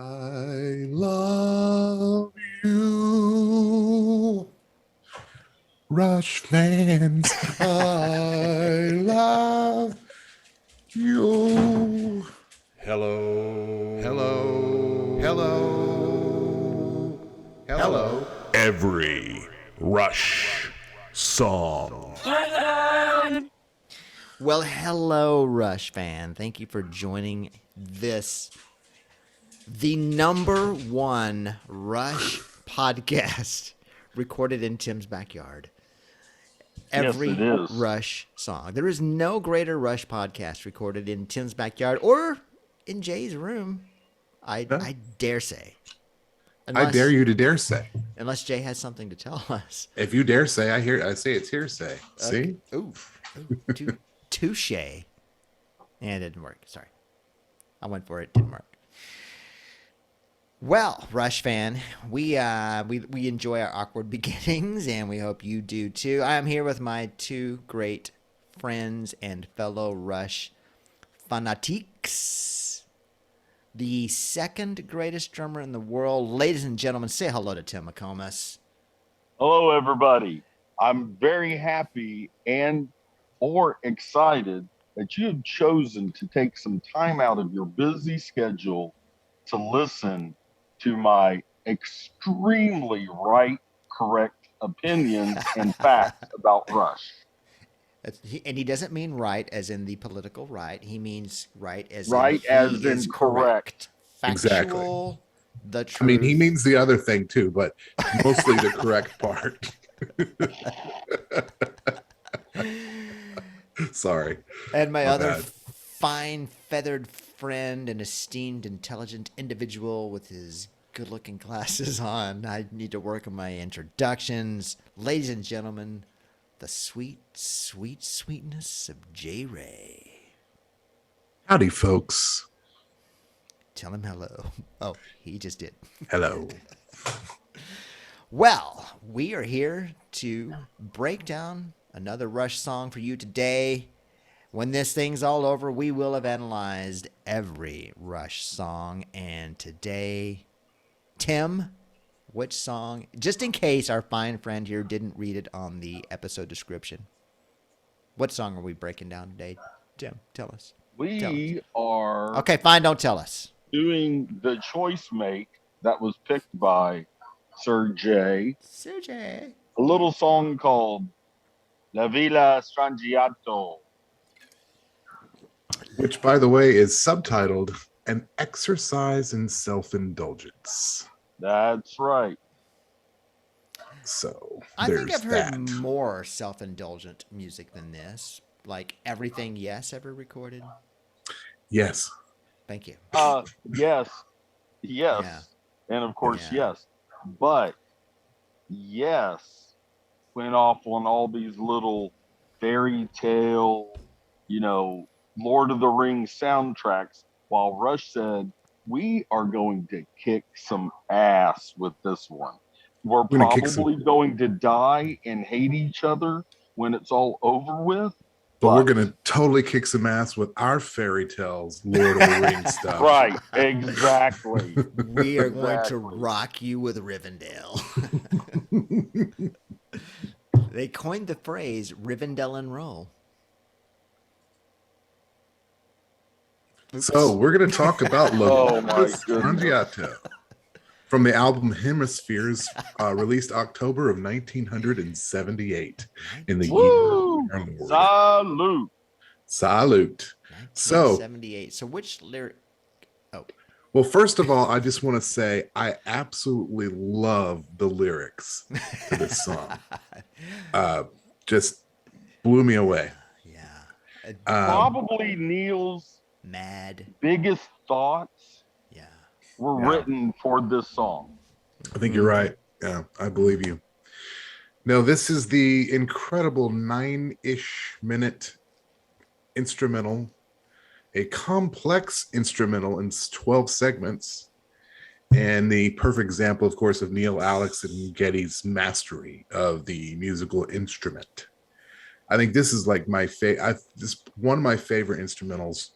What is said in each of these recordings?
I love you, Rush fans. I love you. Hello. Hello. Hello. Hello. Every Rush song. Well, hello, Rush fan. Thank you for joining the number one Rush podcast recorded in Tim's backyard. Every Yes, it is. Rush song. There is no greater Rush podcast recorded in Tim's backyard or in Jay's room. I dare say. I dare you to dare say. Unless Jay has something to tell us. If you dare say, I say it's hearsay. See? Ooh, touche. And it didn't work. Sorry. I went for it. Didn't work. Well, Rush fan, we enjoy our awkward beginnings, and we hope you do too. I am here with my two great friends and fellow Rush fanatiques. The second greatest drummer in the world. Ladies and gentlemen, say hello to Tim McComas. Hello, everybody. I'm very happy or excited that you have chosen to take some time out of your busy schedule to listen to my extremely correct opinions and facts about Rush. And he doesn't mean right as in the political right. He means right as in correct. Factual, Exactly. The truth. I mean, he means the other thing too, but mostly the correct part. Sorry. And my other bad. fine feathered friend and esteemed intelligent individual with his good-looking glasses on. I need to work on my introductions. Ladies and gentlemen, the sweet, sweet sweetness of J. Ray. Howdy, folks. Tell him hello. Oh, he just did. Hello. Well, we are here to break down another Rush song for you today. When this thing's all over, we will have analyzed every Rush song. And today, Tim, which song, just in case our fine friend here didn't read it on the episode description, what song are we breaking down today? Tim, tell us. We are Okay, fine, don't tell us. doing the choice make that was picked by Sir J. Sergey. A little song called La Villa Strangiato. Which, by the way, is subtitled An Exercise in Self-Indulgence. That's right. So, I think I've heard that. more self-indulgent music than this. Like Everything Yes ever recorded. Yes. Thank you. Yes. Yeah. And of course, Yeah. yes. But yes, went off on all these little fairy tale, Lord of the Rings soundtracks, while Rush said, we are going to kick some ass with this one. We're probably going to die and hate each other when it's all over with. But we're going to totally kick some ass with our fairy tales, Lord of the Rings stuff. Right, exactly. We are going to rock you with Rivendell. They coined the phrase Rivendell and roll. Oops. So we're going to talk about Villa Strangiato from the album Hemispheres, released October of 1978 in the year. Salute. So 78. So which lyric? Oh. Well, first of all, I just want to say I absolutely love the lyrics to this song. Just blew me away. Yeah. Probably Neil's biggest thoughts were written for this song. I think you're right. Yeah, I believe you. Now, this is the incredible 9-ish minute instrumental, a complex instrumental in 12 segments, and the perfect example, of course, of Neil, Alex, and Geddy's mastery of the musical instrument. I think this is like just one of my favorite instrumentals,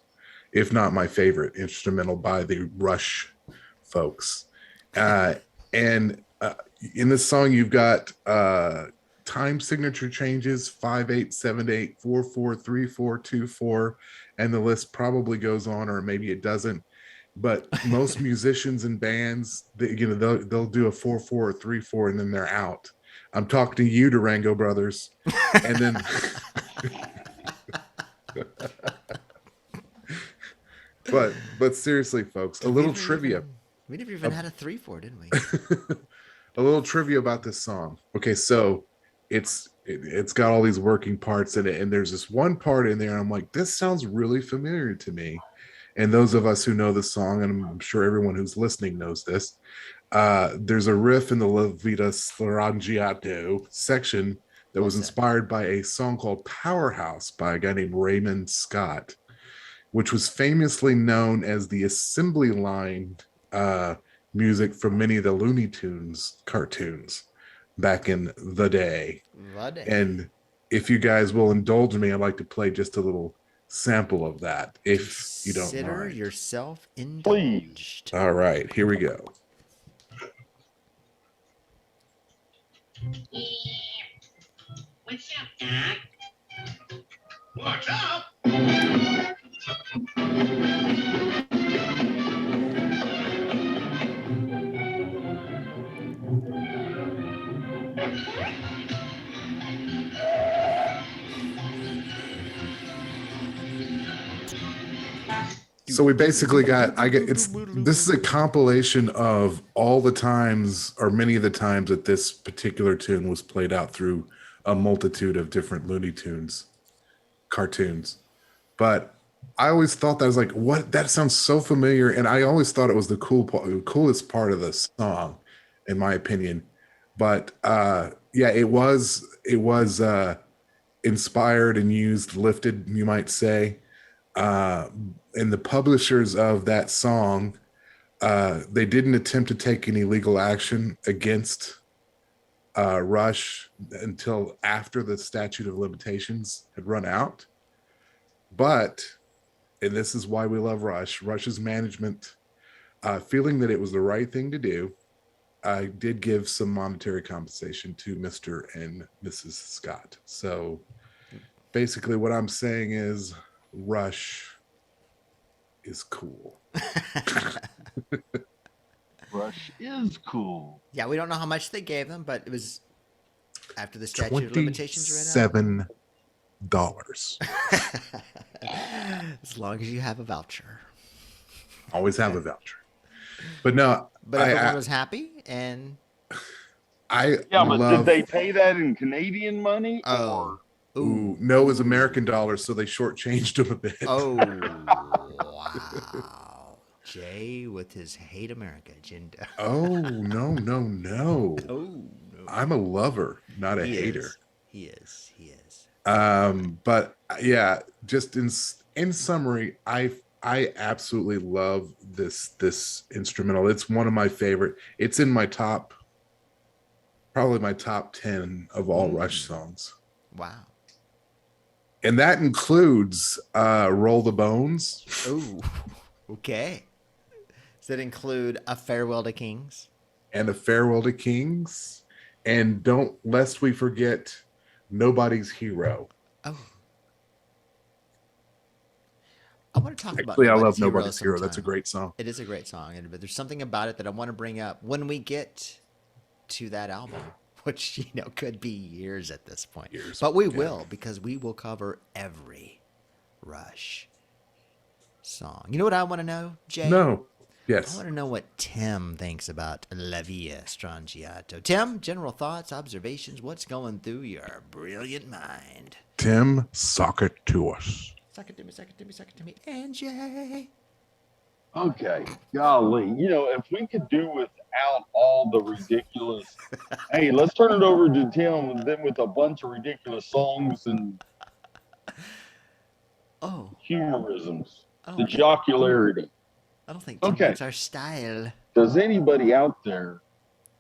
if not my favorite instrumental by the Rush folks. And in this song, you've got time signature changes 5/8, 7/8, 4/4, 3/4, 2/4, and the list probably goes on, or maybe it doesn't. But most musicians and bands, they'll do a 4/4 or 3/4, and then they're out. I'm talking to you, Durango Brothers, and then. But seriously, folks, a little trivia. We never even had a 3/4, didn't we? A little trivia about this song. Okay, so it's got all these working parts in it, and there's this one part in there, and I'm like, this sounds really familiar to me. And those of us who know the song, and I'm sure everyone who's listening knows this, there's a riff in the Villa Strangiato section that was inspired by a song called Powerhouse by a guy named Raymond Scott, which was famously known as the assembly line music from many of the Looney Tunes cartoons back in the day. And if you guys will indulge me, I'd like to play just a little sample of that, if you don't mind. Consider yourself indulged. Please. All right, here we go. What's up, Doc? What's up? So we basically this is a compilation of all the times, or many of the times, that this particular tune was played out through a multitude of different Looney Tunes cartoons. But I always thought that, I was like, what? That sounds so familiar. And I always thought it was the coolest part of the song, in my opinion. But yeah, it was inspired and used, lifted, you might say. And the publishers of that song, they didn't attempt to take any legal action against Rush until after the statute of limitations had run out. But, and this is why we love Rush's management, feeling that it was the right thing to do, did give some monetary compensation to Mr. and Mrs. Scott. So basically what I'm saying is Rush is cool. Rush is cool. Yeah, we don't know how much they gave them, but it was after the statute of limitations ran $7. As long as you have a voucher. Always have a voucher. But no, but everyone was happy, and did they pay that in Canadian money? Oh, ooh, no, it was American dollars, so they shortchanged him a bit. Oh, wow. Jay with his hate America agenda. Oh, no. Oh, no. I'm a lover, not a hater. He is. But yeah, just in summary, I absolutely love this instrumental. It's one of my favorite. It's in my probably my top 10 of all Rush songs. Wow. And that includes Roll the Bones. Oh, okay. Does that include A Farewell to Kings? And A Farewell to Kings. And lest we forget Nobody's Hero. Oh. I want to talk about Actually, I love Nobody's Hero. That's a great song. It is a great song, but there's something about it that I want to bring up when we get to that album, which, could be years at this point. But we will, because we will cover every Rush song. You know what I want to know, Jay? No. Yes. I want to know what Tim thinks about La Villa Strangiato. Tim, general thoughts, observations, what's going through your brilliant mind? Tim, sock it to us. Suck it to me. And Jay. Okay, golly, if we could do without all the ridiculous, hey, let's turn it over to Tim, and then with a bunch of ridiculous songs and humorisms, the jocularity. I don't think that's our style. Does anybody out there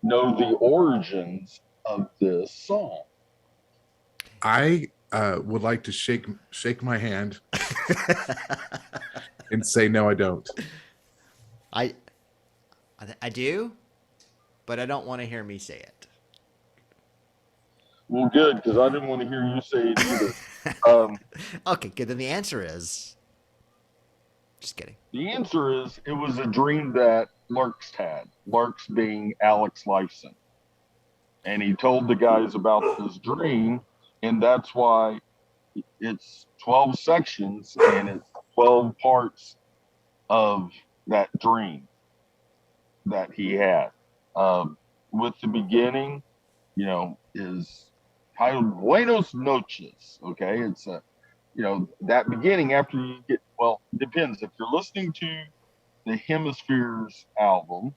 know the origins of this song? I would like to shake my hand and say no, I don't. I I do, but I don't want to hear me say it. Well, good, because I didn't want to hear you say it either. Okay, good. Then the answer is. Just kidding. The answer is it was a dream that Lurks had. Lurks being Alex Lifeson. And he told the guys about this dream, and that's why it's 12 sections and it's 12 parts of that dream that he had. With the beginning, is titled Buenos Noches. Okay, it's that beginning after you get, well, it depends. If you're listening to the Hemispheres album,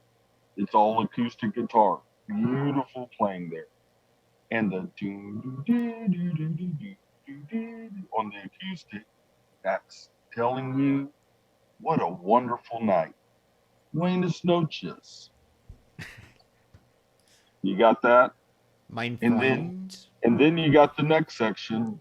it's all acoustic guitar, beautiful playing there, and the on the acoustic, that's telling you what a wonderful night. Buenos noches. You got that? Mein And Freund. then you got the next section.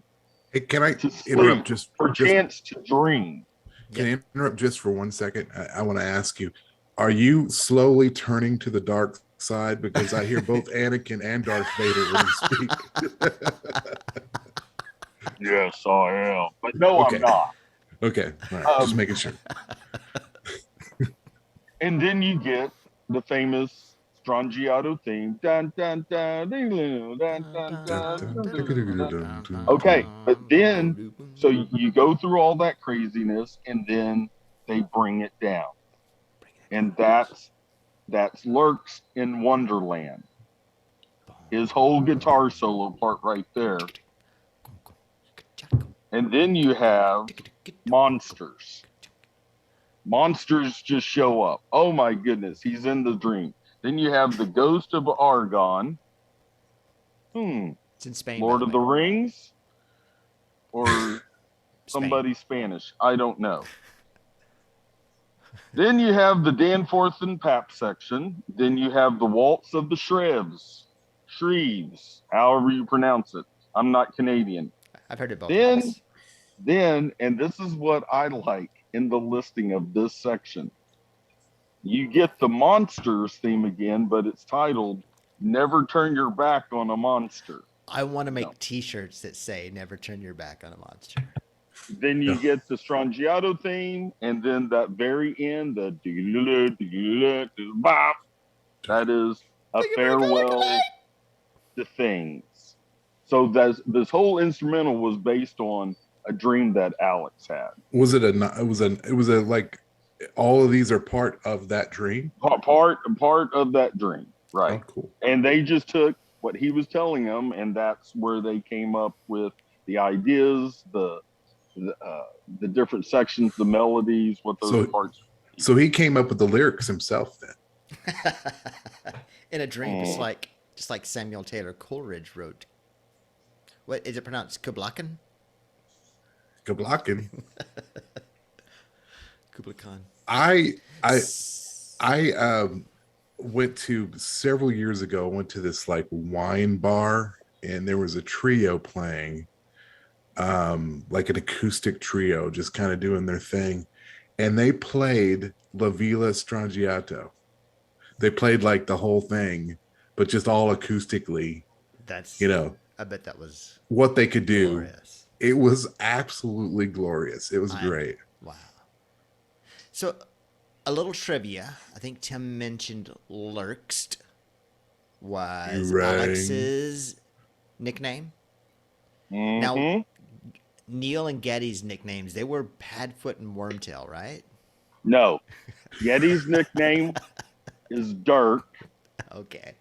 Hey, can I To sleep, interrupt just for chance to dream. Can I interrupt just for 1 second? I want to ask you, are you slowly turning to the dark side? Because I hear both Anakin and Darth Vader when you speak. Yes, I am. But no, Okay. I'm not. Okay. All right. Just making sure. And then you get the famous Strangiato theme. Dun, dun, dun, ding, ding, dun, dun, dun. Okay, but then, so you go through all that craziness, and then they bring it down. And that's Lurks in Wonderland. His whole guitar solo part right there. And then you have Monsters. Monsters just show up. Oh my goodness, he's in the dream. Then you have the Ghost of Argon. It's in Spain. Lord of the Rings? Or somebody Spanish. I don't know. Then you have the Danforth and Pap section. Then you have the Waltz of the Shreves, however you pronounce it. I'm not Canadian. I've heard it both. Then, and this is what I like in the listing of this section, you get the Monsters theme again, but it's titled Never Turn Your Back on a Monster. I want to make t-shirts that say Never Turn Your Back on a Monster. Then you get the Strangiato theme, and then that very end, the bop, that is a farewell to things. So this whole instrumental was based on a dream that Alex had. Was it a like all of these are part of that dream? Part of that dream, right? Oh, cool. And they just took what he was telling them, and that's where they came up with the ideas, the different sections, the melodies, what those parts. So he came up with the lyrics himself then. In a dream, just like Samuel Taylor Coleridge wrote. What is it pronounced? Kubla Khan? Kubla Khan. Kubla Khan. I went to several years ago. Went to this like wine bar, and there was a trio playing, like an acoustic trio, just kind of doing their thing, and they played La Villa Strangiato. They played like the whole thing, but just all acoustically. That's I bet that was what they could do. Glorious. It was absolutely glorious. It was great. Wow. So, a little trivia. I think Tim mentioned Lurkst was Alex's nickname. Mm-hmm. Now, Neil and Geddy's nicknames, they were Padfoot and Wormtail, right? No. Geddy's nickname is Dirk. Okay.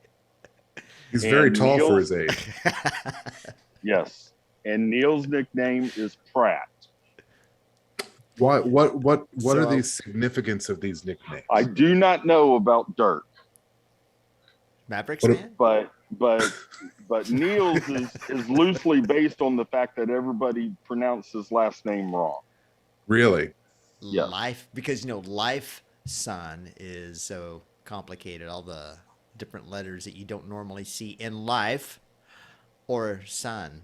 He's very tall for his age. Yes. And Neil's nickname is Pratt. What are the significance of these nicknames? I do not know about Dirk. Mavericks fan? But Neil's is loosely based on the fact that everybody pronounced his last name wrong. Really? Yeah. Life, because Life Son is so complicated. All the different letters that you don't normally see in Life or Son.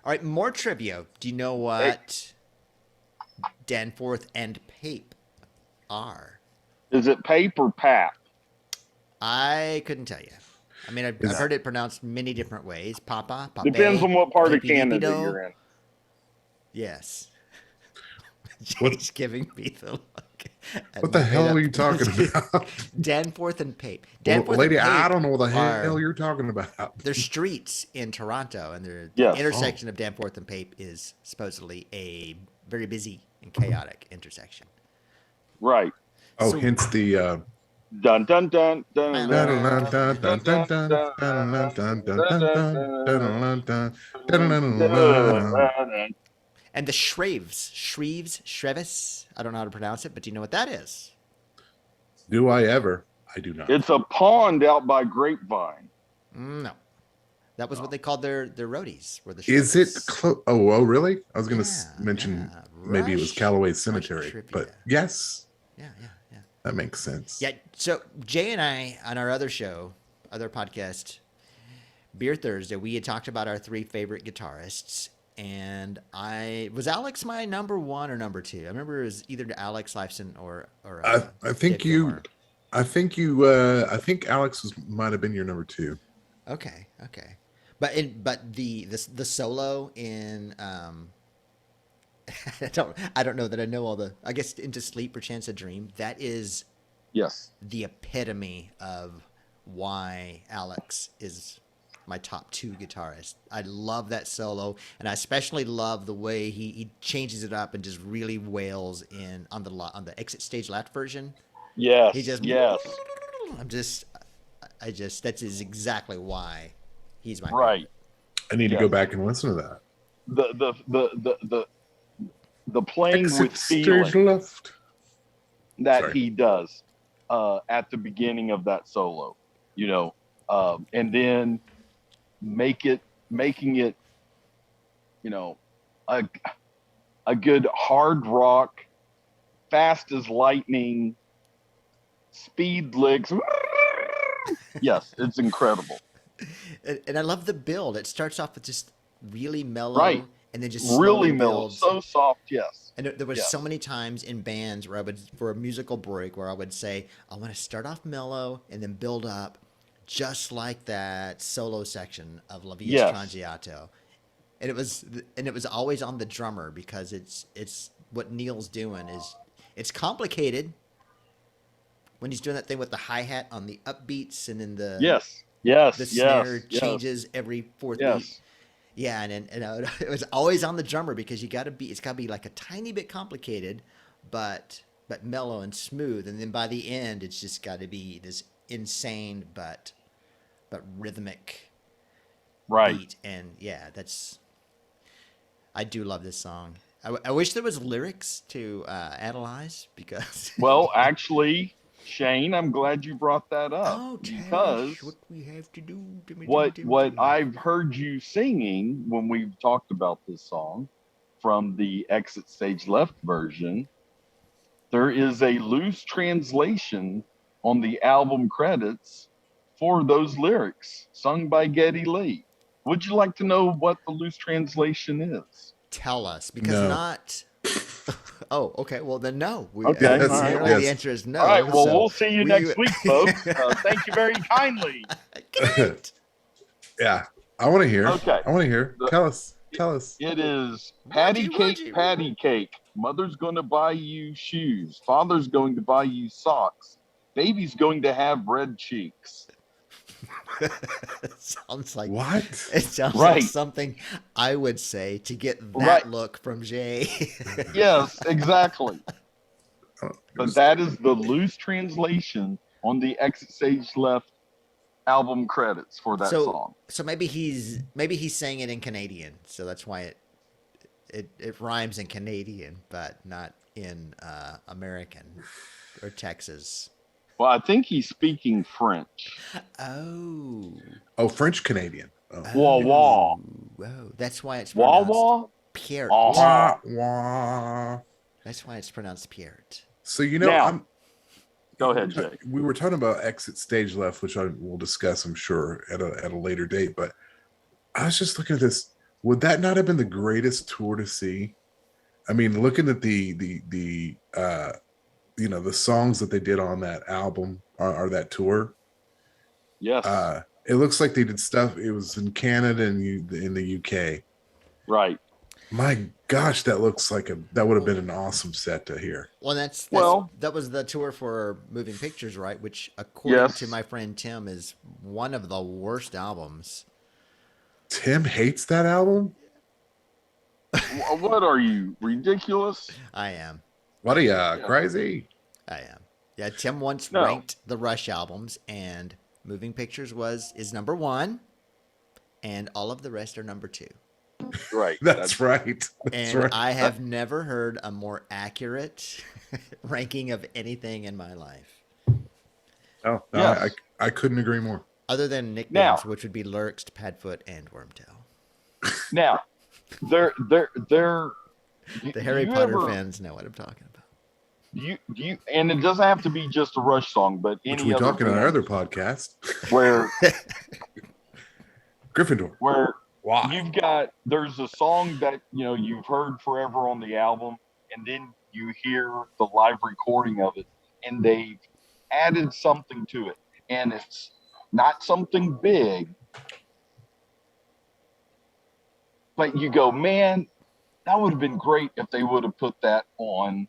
All right, more trivia. Do you know what Danforth and Pape are? Is it Pape or Pap? I couldn't tell you. I mean, I've Is- heard it pronounced many different ways. Papa, Pape, Depends on what part of Canada Pepe-Dipido. you're in. Yes. What- Jay's giving me the look. at What the my hell are made-up you talking about? Danforth and Pape. Well, Danforth lady, and Pape I don't know what the are- hell you're talking about. They're streets in Toronto, and the Yes. intersection of Danforth and Pape is supposedly a very busy and chaotic intersection. Right. Oh, So- hence the Dun dun dun dun. dun, dun. dun, dun, dun, dun, dun, dun, dun, dun, dun, dun, dun, dun. And the Shreves, I don't know how to pronounce it, but do you know what that is? Do I ever? I do not. It's a pond out by Grapevine. No. That was what they called their roadies. Were the Is it Shreves. close? Oh, really? I was going to Yeah, mention yeah. maybe it was Rush- Callaway Cemetery, trivia. but yes, Yeah. that makes sense. Yeah, so Jay and I, on our other show, other podcast, Beer Thursday, we had talked about our 3 favorite guitarists. And was Alex my number 1 or number 2? I remember it was either Alex Lifeson or I think Dave you, Gilmour. I think Alex might have been your number 2. Okay. But the solo in I don't know that I know all the, I guess, Into Sleep, Perchance a Dream, that is Yes. the epitome of why Alex is my top 2 guitarist. I love that solo, and I especially love the way he changes it up and just really wails in on the exit stage left version. Yes. He just yes. I just that is exactly why he's my Right. I need to Yes. go back and listen to that. The playing with Exit stage feeling left. that Sorry. he does at the beginning of that solo, and then making it, a good hard rock, fast as lightning, speed licks. Yes, it's incredible. And I love the build. It starts off with just really mellow, Right. and then just Really slowly mellow, builds. so soft. Yes. And there was Yes. so many times in bands where I would, for a musical break, where I would say, I want to start off mellow and then build up, just like that solo section of La Villa Yes. Strangiato. And it was always on the drummer, because it's what Neil's doing is, it's complicated when he's doing that thing with the hi-hat on the upbeats, and then the Yes. snare yes. changes every 4th beat. Yes. Yeah, and it was always on the drummer, because it's got to be like a tiny bit complicated, but mellow and smooth, and then by the end it's just got to be this insane but rhythmic Right. beat. And yeah, I do love this song. I wish there was lyrics to analyze, because Well, actually, Shane, I'm glad you brought that up, because what we have to do. what I've heard you singing when we've talked about this song from the Exit Stage Left version, there is a loose translation on the album credits for those lyrics sung by Geddy Lee. Would you like to know what the loose translation is? Tell us, because No. not. Oh, okay. Well, then no. Okay, all right. Apparently Yes. the answer is no. All right, well, so we'll see you next week, folks. Thank you very kindly. Yeah, I want to hear. Okay. I want to hear. The- Tell us. It is Would patty you? cake. Mother's going to buy you shoes. Father's going to buy you socks. Baby's going to have red cheeks. Sounds like What? it sounds Right. like something I would say to get that Right. look from Jay. Yes, exactly. Oh, But that is the loose translation on the Exit Stage Left album credits for that song. So maybe he's saying it in Canadian, so that's why it rhymes in Canadian, but not in American or Texas. Well, I think he's speaking French. Oh. Oh, French Canadian. Oh. Wah, wah. Whoa. That's why it's Wah pronounced wah. Pierre. Wah. Wah, wah. That's why it's pronounced Pierre. So Now- Go ahead, Jay. we were talking about Exit Stage Left, which I will discuss, I'm sure, at a later date. But I was just looking at this. Would that not have been the greatest tour to see? I mean, looking at the songs that they did on that album or that tour, Yes. It looks like they did stuff. It was in Canada and in the UK. Right. My gosh, that looks like that would have been an awesome set to hear. Well, Well, that was the tour for Moving Pictures, right? Which, according to yes. my friend Tim, is one of the worst albums. Tim hates that album. What are you, ridiculous? I am. What are you, Yeah. crazy? I am. Yeah, Tim once No. ranked the Rush albums, and Moving Pictures is number 1, and all of the rest are number 2. Right. That's right. That's And right. I have never heard a more accurate ranking of anything in my life, Oh, no, Yes. I couldn't agree more. other than nicknames, Now. which would be Lurks, Padfoot, and Wormtail. Now, they're The Harry you Potter ever- fans know what I'm talking about. you and it doesn't have to be just a Rush song, but Which any we other talk in our band other podcast. where Gryffindor. you've got there's a song that you've heard forever on the album, and then you hear the live recording of it, and they've added something to it, and it's not something big, but you go, man, that would have been great if they would have put that on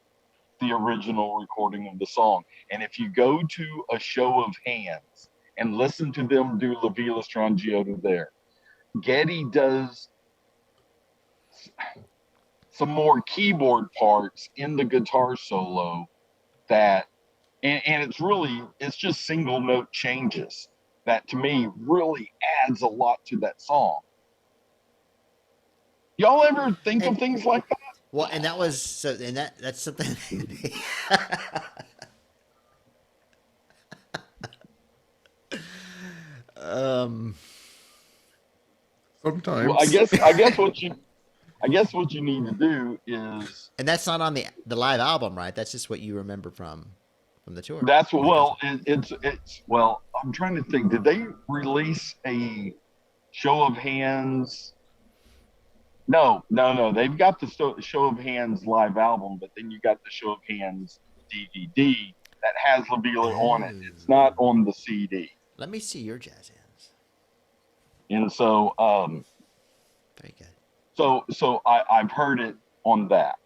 the original recording of the song. And if you go to a show of hands and listen to them do La Villa Strangiato there, Geddy does some more keyboard parts in the guitar solo that, and it's just single note changes that to me really adds a lot to that song. Y'all ever think of things like that? Well, and that was so, and that's something. Sometimes. Well, I guess what you need to do is And that's not on the live album, right? That's just what you remember from the tour. that's what. Well, it's well. I'm trying to think. Did they release a show of hands? No. They've got the show of hands live album, but then you got the show of hands DVD that has La Villa on it. It's not on the CD. Let me see your jazz hands. And so, Very good. so I've heard it on that,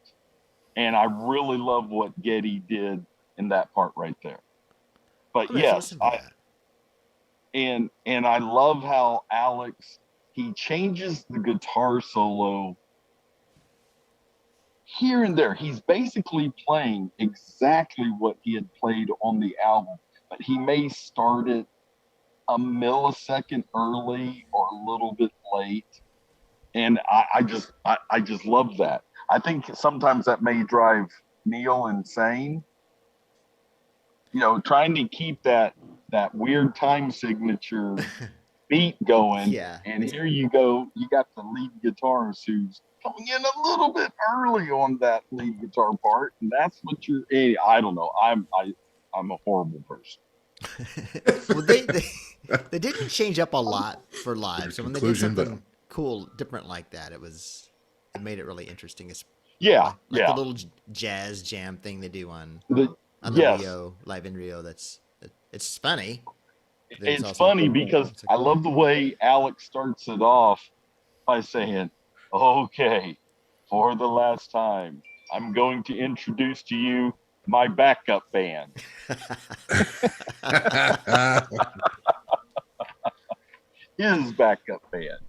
and I really love what Geddy did in that part right there. But I'm gonna yes, listen to that. and I love how Alex, he changes the guitar solo here and there. He's basically playing exactly what he had played on the album, but he may start it a millisecond early or a little bit late. And I just love that. I think sometimes that may drive Neil insane. Trying to keep that weird time signature beat going. Yeah. And here you go, you got the lead guitarist who's coming in a little bit early on that lead guitar part, and that's what I don't know. I'm a horrible person. Well, they didn't change up a lot for live. So when they did Conclusion, but- something cool, different like that, it made it really interesting. It's Yeah, like yeah. the little jazz jam thing they do on The- the yes. Rio live in Rio. It's funny. but It's also- funny because it's I love the way Alex starts it off by saying, "Okay, for the last time, I'm going to introduce to you my backup band." His backup band.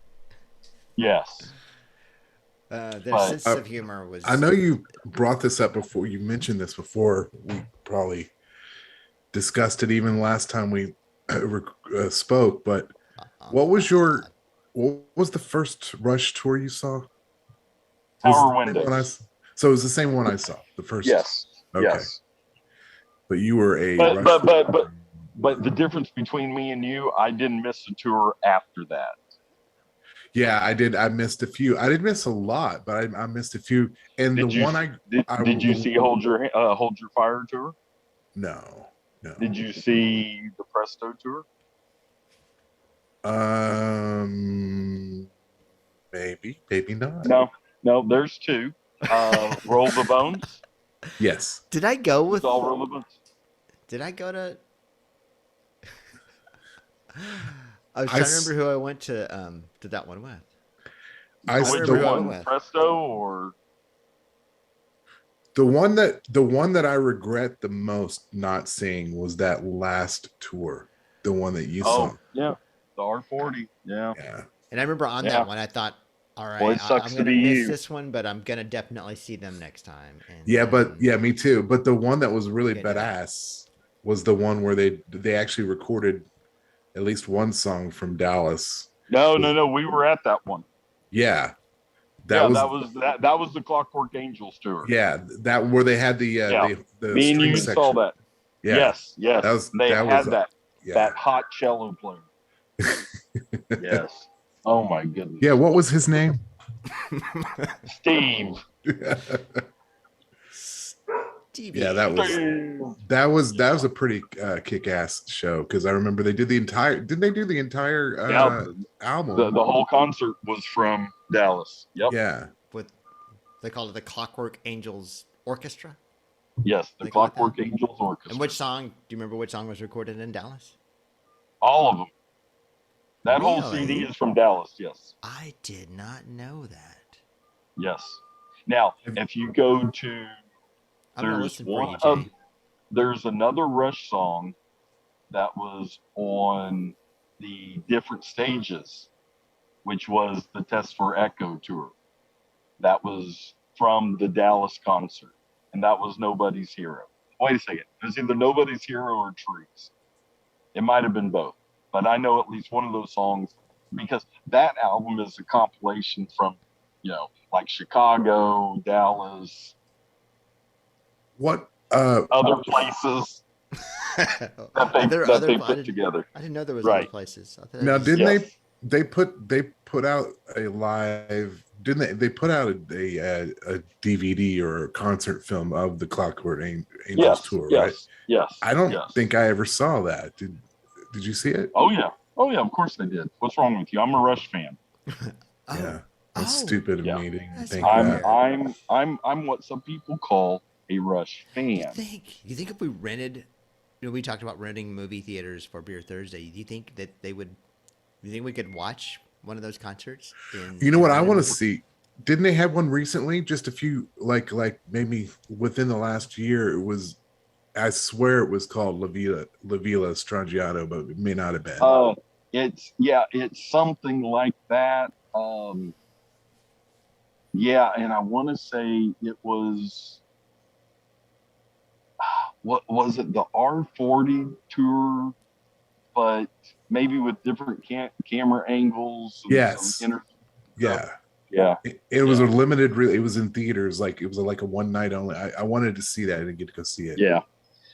Yes. Their But- sense of humor was. I know you brought this up before. You mentioned this before. We probably discussed it even last time we spoke. But what was the first Rush tour you saw? Tower Was it the one Windows. so it was the same one I saw. The first. Yes. Okay. Yes. But you were a. But- Rush But the difference between me and you, I didn't miss a tour after that. Yeah, I did. I missed a few. I didn't miss a lot, but I missed a few. And Did the you- one I Did you see Hold Your Fire tour? no. Did you see the Presto tour? Maybe not. No. There's two. Roll the Bones. Yes. Did I go with? It's all Roll the Bones. Did I go to? I was I trying to s- remember who I went to that one with. I s- Which remember who I one? went with. Presto or the one that I regret the most not seeing was that last tour, the one that you saw. yeah, the R40. Yeah, Yeah. And I remember on Yeah. that one, I thought, all Boy, right, it sucks I'm to gonna be miss you. this one, but I'm gonna definitely see them next time. And Yeah, but then- yeah, me too. But the one that was really Can't do that. badass was the one where they actually recorded at least one song from Dallas. no, we were at that one. Yeah. That was the Clockwork Angels tour. Yeah, that where they had the Yeah. the Me and string you section. saw that. Yeah. Yes. They that had was that yeah. hot cello player. Yes. Oh my goodness. Yeah, what was his name? Steve. Stevie. Yeah, that was a pretty kick-ass show because I remember they did the entire didn't they do the entire album? The whole concert was from Dallas. Yep. Yeah. With they called it the Clockwork Angels Orchestra. Yes, the They call it Clockwork that? Angels Orchestra. And which song? Do you remember which song was recorded in Dallas? All of them. That whole Really? CD is from Dallas. Yes. I did not know that. Yes. Now, if you go to I'm gonna there's listen for one you, of Jay. there's another Rush song that was on the Different Stages, which was the Test for Echo tour. That was from the Dallas concert, and that was Nobody's Hero. Wait a second. It was either Nobody's Hero or Trees. It might have been both, but I know at least one of those songs because that album is a compilation from, like Chicago, Dallas, What other places that they put together. I didn't know there was Right. other places. I thought it now was- didn't Yes. they put out a live didn't they put out a DVD or a concert film of the Clockwork Angels Yes, tour, yes, right? yes. I don't yes. think I ever saw that. Did you see it? Oh yeah, of course they did. What's wrong with you? I'm a Rush fan. Oh, Yeah. That's oh, stupid of Yeah. me to That's think weird. that. I'm what some people call a Rush You fan. think if we rented, we talked about renting movie theaters for Beer Thursday. Do you think that they would? Do you think we could watch one of those concerts? You know what I want to to see? Didn't they have one recently? Just a few, like maybe within the last year. It was, I swear, it was called La Villa Strangiato, but it may not have been. It's something like that. And I want to say it was. What was it? The R40 tour, but maybe with different camera angles. And Yes. some Yeah. Yeah. It was a limited. It was in theaters. Like it was like a one night only. I wanted to see that. I didn't get to go see it. Yeah.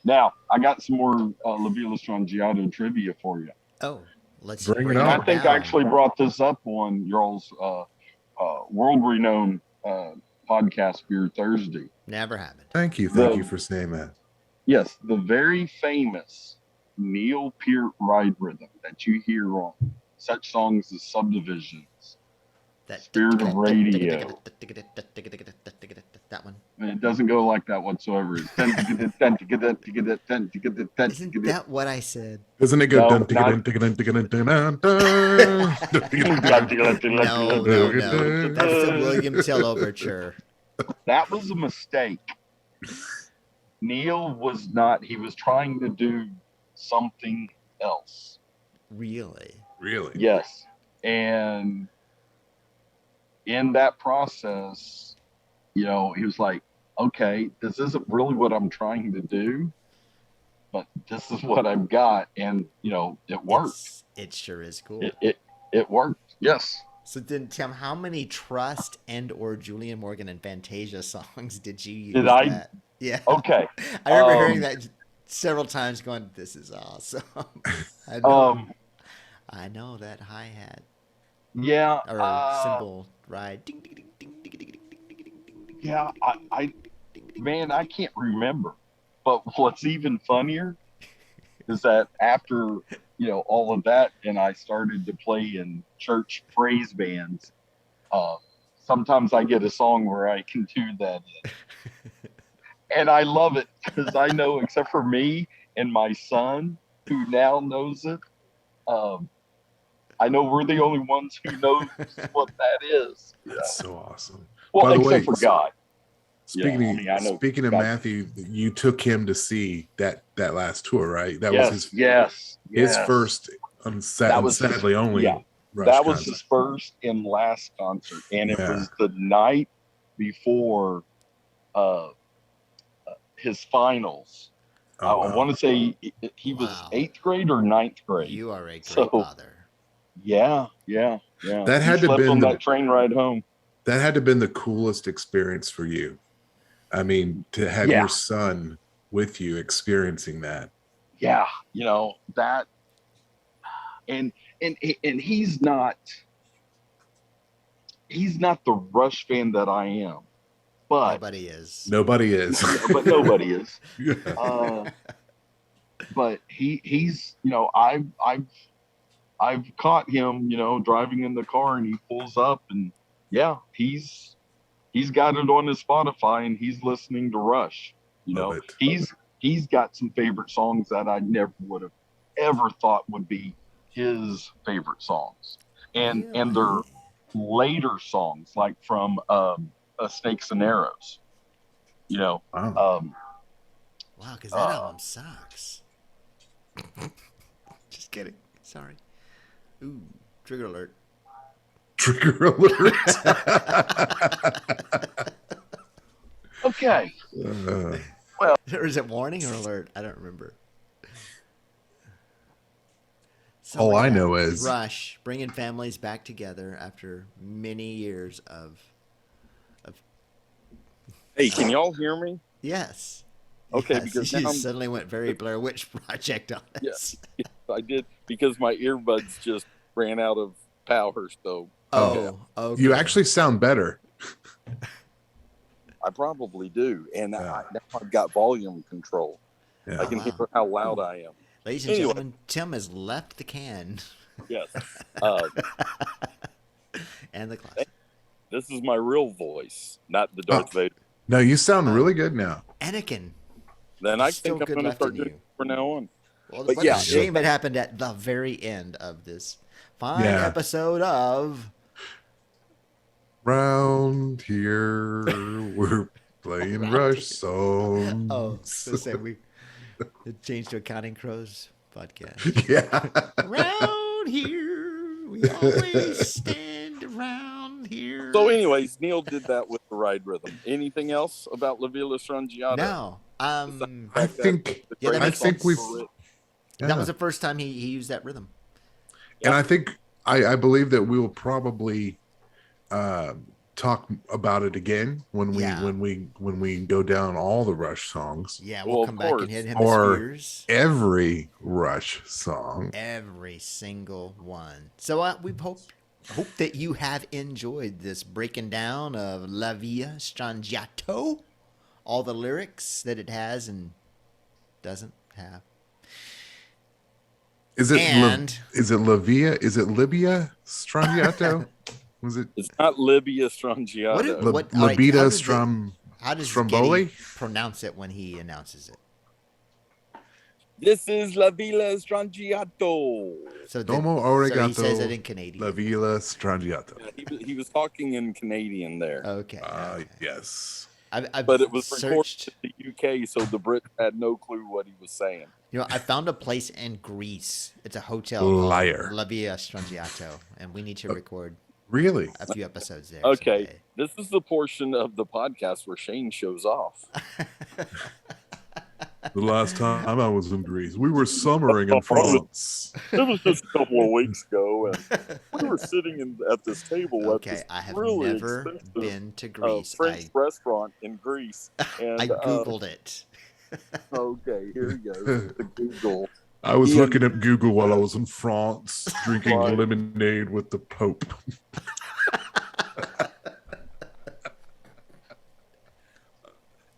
Now I got some more La Villa Strangiato trivia for you. Oh, let's Bring it break on. I think down. I actually brought this up on y'all's world-renowned podcast, Beer Thursday. Never happened. Thank you for saying that. Yes, the very famous Neil Peart ride rhythm that you hear on such songs as Subdivisions, That Spirit of Radio. That one. It doesn't go like that whatsoever. It's Isn't that what I said? Doesn't it go? No, Dun, not- dun, dun, dun, dun, dun, dun, dun. No. That's the William Tell overture. That was a mistake. Neil was not, he was trying to do something else. Really? Really? Yes. And in that process, he was like, okay, this isn't really what I'm trying to do, but this is what I've got. And, it worked. It sure is cool. It worked. Yes. So then, Tim, how many Trust and/or Julian Morgan and Fantasia songs did you use? Did I? That? Yeah. Okay. I remember hearing that several times, going, "This is awesome." I know that hi hat Yeah. or cymbal ride. Ding, ding, ding, ding, ding, ding, ding, ding, ding, ding, ding, Yeah. ding. I can't remember. But what's even funnier is that after all of that, and I started to play in church praise bands. Sometimes I get a song where I can do that, and I love it because I know, except for me and my son, who now knows it, I know we're the only ones who knows what that is. That's so awesome. Well, By the except way, for God. speaking I know speaking of God. Matthew, you took him to see that last tour, right? That was his first, That was sadly only yeah. Rush That was concert. his first and last concert, and it Yeah. was the night before his finals. I want to say he was Wow. 8th grade or 9th grade. You are a great So, father. Yeah. That He had to slept been on the that train ride home. that had to been the coolest experience for you. I mean, to have Yeah. your son with you experiencing that. Yeah, that, and he's not the Rush fan that I am, but Nobody is. Nobody is. but nobody is. Yeah. But he's I've caught him driving in the car, and he pulls up, and he's got it on his Spotify, and he's listening to Rush. Love it. He's got some favorite songs that I never would have ever thought would be his favorite songs, and they're later songs, like from Snakes and Arrows. Wow. Wow, because that album sucks. Just kidding. Sorry. Ooh, trigger alert. Trigger alert. Okay. Or is it warning or alert? I don't remember. So, All I know is Rush bringing families back together after many years of. Hey, can y'all hear me? Yes. Okay, Yes, because you now I'm- suddenly went very Blair Witch Project on us. Yes, I did, because my earbuds just ran out of power. So Oh, okay. you actually sound better. I probably do, and Yeah. now I've got volume control. Yeah. I can hear how loud I am. Ladies and Anyway. gentlemen, Tim has left the can Yes, and the closet. this is my real voice, not the Darth Vader. No, you sound really good now. Anakin. Then I still think I'm good going to left start in doing you. it from now on. Well, But what yeah, a shame it happened at the very end of this fine Yeah. episode of Round here, we're playing Rush songs. Oh, so say we it changed to a Counting Crows podcast. Yeah. Around here, we always stand around here. So, anyways, Neil did that with the ride rhythm. Anything else about La Villa Strangiato? No, I think Yeah, that I makes think sense. we've that was the first time he used that rhythm. and I think I believe that we will probably talk about it again when we go down all the Rush songs. Yeah, Well, we'll of come back course. and hit Or Hemispheres. every Rush song. Every single one. So we hope that you have enjoyed this breaking down of La Villa Strangiato, all the lyrics that it has and doesn't have. Is it And- is it Livia? Is it Libya Strangiato? Was it It's not Libya Strangiato. all right, Labida how does Stromboli? Geddy pronounce it when he announces it? This is La Villa Strangiato. So Domo so he says arigato, it in Canadian. La Villa Strangiato. He was talking in Canadian there. Okay. okay. Yes. I've But it was searched. recorded in the UK, so the Brits had no clue what he was saying. You know, I found a place in Greece. It's a hotel Liar. called La Villa Strangiato, and we need to record Really? a few episodes there. Okay, someday. this is the portion of the podcast where Shane shows off. The last time I was in Greece, we were summering in France. It was just a couple of weeks ago, and we were sitting at this table at Okay, this I have really never expensive been to Greece. French restaurant in Greece. And, I googled it. Okay, here we go. The Google. I was Ian- looking at Google while I was in France, drinking Right. lemonade with the Pope.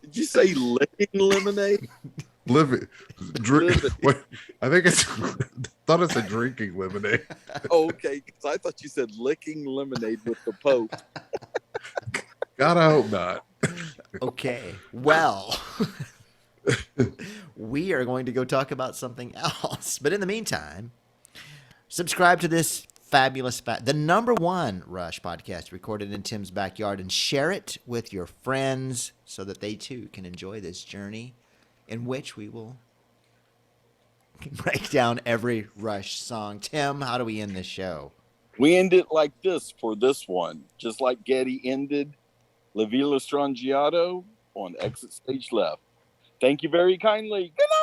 Did you say licking lemonade? Drink. Live Wait, I think it's. Thought it said drinking lemonade. Oh, okay, because I thought you said licking lemonade with the Pope. God, I hope not. Okay, well, we are going to go talk about something else. But in the meantime, Subscribe to this fabulous, the number one Rush podcast recorded in Tim's backyard, and share it with your friends so that they too can enjoy this journey in which we will break down every Rush song. Tim, how do we end this show? We end it like this for this one, just like Geddy ended La Villa Strangiato on Exit Stage Left. Thank you very kindly. Good night.